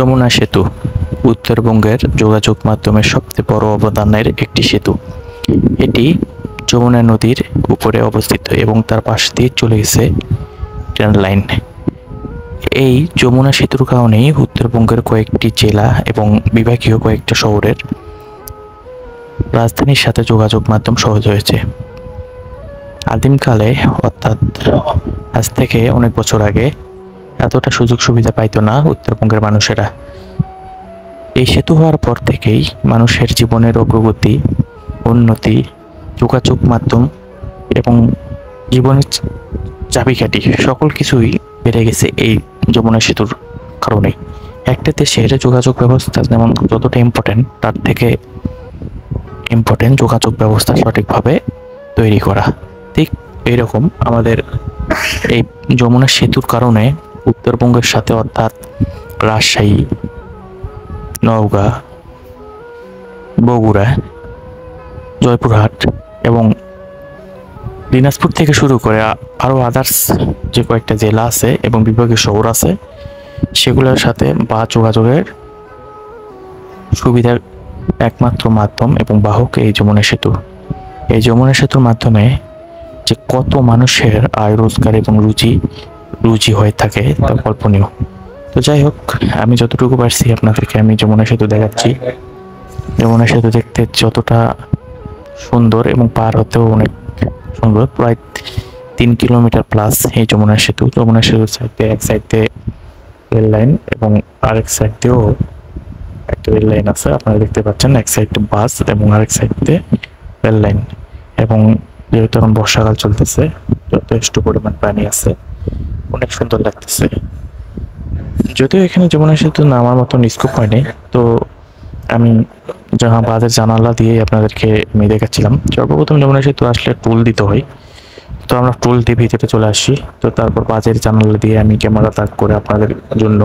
যমুনা সেতু উত্তরবঙ্গের যোগাযোগ মাধ্যমের সবচেয়ে বড় অবদানের একটি সেতু। এটি যমুনা নদীর উপরে অবস্থিত এবং তার পাশ দিয়ে চলে গেছে ট্রেন লাইন। এই যমুনা সেতুর কারণেই উত্তরবঙ্গের কয়েকটি জেলা এবং বিভাগীয় কয়েকটা শহরের রাজধানীর সাথে যোগাযোগ মাধ্যম সহজ হয়েছে। আদিমকালে অর্থাৎ আজ থেকে অনেক বছর আগে এতটা সুযোগ সুবিধা পাইতো না উত্তরবঙ্গের মানুষেরা। এই সেতু হওয়ার পর থেকেই মানুষের জীবনের অগ্রগতি, উন্নতি, যোগাযোগ মাধ্যম এবং জীবনের চাবিকাঠি সকল কিছুই বেড়ে গেছে এই যমুনা সেতুর কারণে। একটা দেশের যোগাযোগ ব্যবস্থা যেমন যতটা ইম্পর্টেন্ট, তার থেকে ইম্পর্টেন্ট যোগাযোগ ব্যবস্থা সঠিকভাবে তৈরি করা। ঠিক এইরকম আমাদের এই যমুনা সেতুর কারণে উত্তরবঙ্গের সাথে অর্থাৎ রাজশাহী, নওগাঁ, বগুড়া, জয়পুরহাট এবং দিনাজপুর থেকে শুরু করে আরও আদার্স যে কয়েকটা জেলা আছে এবং বিভাগীয় শহর আছে সেগুলোর সাথে বাস যোগাযোগের সুবিধার একমাত্র মাধ্যম এবং বাহক এই যমুনা সেতু। এই যমুনা সেতুর মাধ্যমে যে কত মানুষের আয় রোজগার এবং রুজি হয়ে থাকে তা কল্পনীয়। তো যাই হোক, আমি যতটুকু পারছি আপনাদেরকে আমি যমুনা সেতু দেখাচ্ছি। যমুনা সেতু দেখতে যতটা সুন্দর এবং পার হতেও অনেক সুন্দর, প্রায় 3 কিলোমিটার প্লাস এই যমুনা সেতু। যমুনা সেতুর সাইডে এক সাইডে রেল লাইন এবং আরেক সাইডেও একটা রেল লাইন আছে, আপনারা দেখতে পাচ্ছেন। এক সাইডে বাস এবং আরেক সাইডে রেল লাইন। এবং যেহেতু এখন বর্ষাকাল চলতেছে, যথেষ্ট পরিমাণ পানি আছে, অনেক সুন্দর লাগতেছে। যদিও এখানে যমুনা সেতু নামার মতন স্কোপ হয়নি, তো আমি বাসের জানালা দিয়ে আপনাদেরকে আমি দেখাচ্ছিলাম। সর্বপ্রথম যমুনা সেতু আসলে টোল দিতে হয়, তো আমরা টোল দিয়ে ভিতরে চলে আসি। তো তারপর বাসের জানালা দিয়ে আমি ক্যামেরা তাক করে আপনাদের জন্য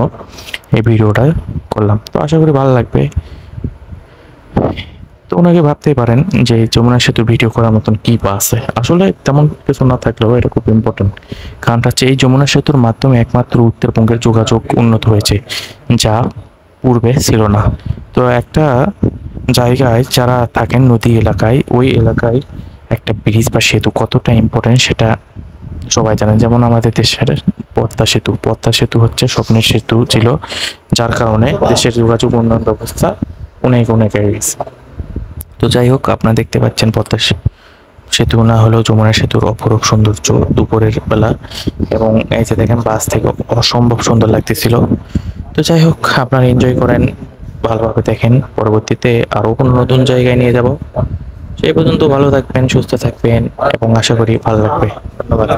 এই ভিডিওটা করলাম। তো আশা করি ভালো লাগবে। তো ওনাকে ভাবতেই পারেন যে যমুনা সেতু ভিডিও করার মতন কি বা আছে। আসলে তেমন কিছু না থাকলেও এটা খুব ইম্পর্টেন্ট, কারণটা হচ্ছে এই যমুনা সেতুর মাধ্যমে একমাত্র উত্তরবঙ্গের যোগাযোগ উন্নত হয়েছে, যা পূর্বে ছিল না। তো একটা জায়গায় যারা থাকেন নদী এলাকায়, ওই এলাকায় একটা ব্রিজ বা সেতু কতটা ইম্পর্টেন্ট সেটা সবাই জানেন। যেমন আমাদের দেশের পদ্মা সেতু হচ্ছে স্বপ্নের সেতু ছিল, যার কারণে দেশের যোগাযোগ উন্নয়ন ব্যবস্থা অনেক এগিয়ে গেছে। তো যাই হোক, আপনারা দেখতে পাচ্ছেন পদ্মা সেতু না হলেও যমুনা সেতুর অপরূপ সৌন্দর্য দুপুরের বেলা। এবং এই যে দেখেন বাস থেকে অসম্ভব সুন্দর লাগতেছিল। তো যাই হোক, আপনারা এনজয় করেন, ভালোভাবে দেখেন। পরবর্তীতে আরও কোনো নতুন জায়গায় নিয়ে যাব। সেই পর্যন্ত ভালো থাকবেন, সুস্থ থাকবেন এবং আশা করি ভালো লাগবে। ধন্যবাদ।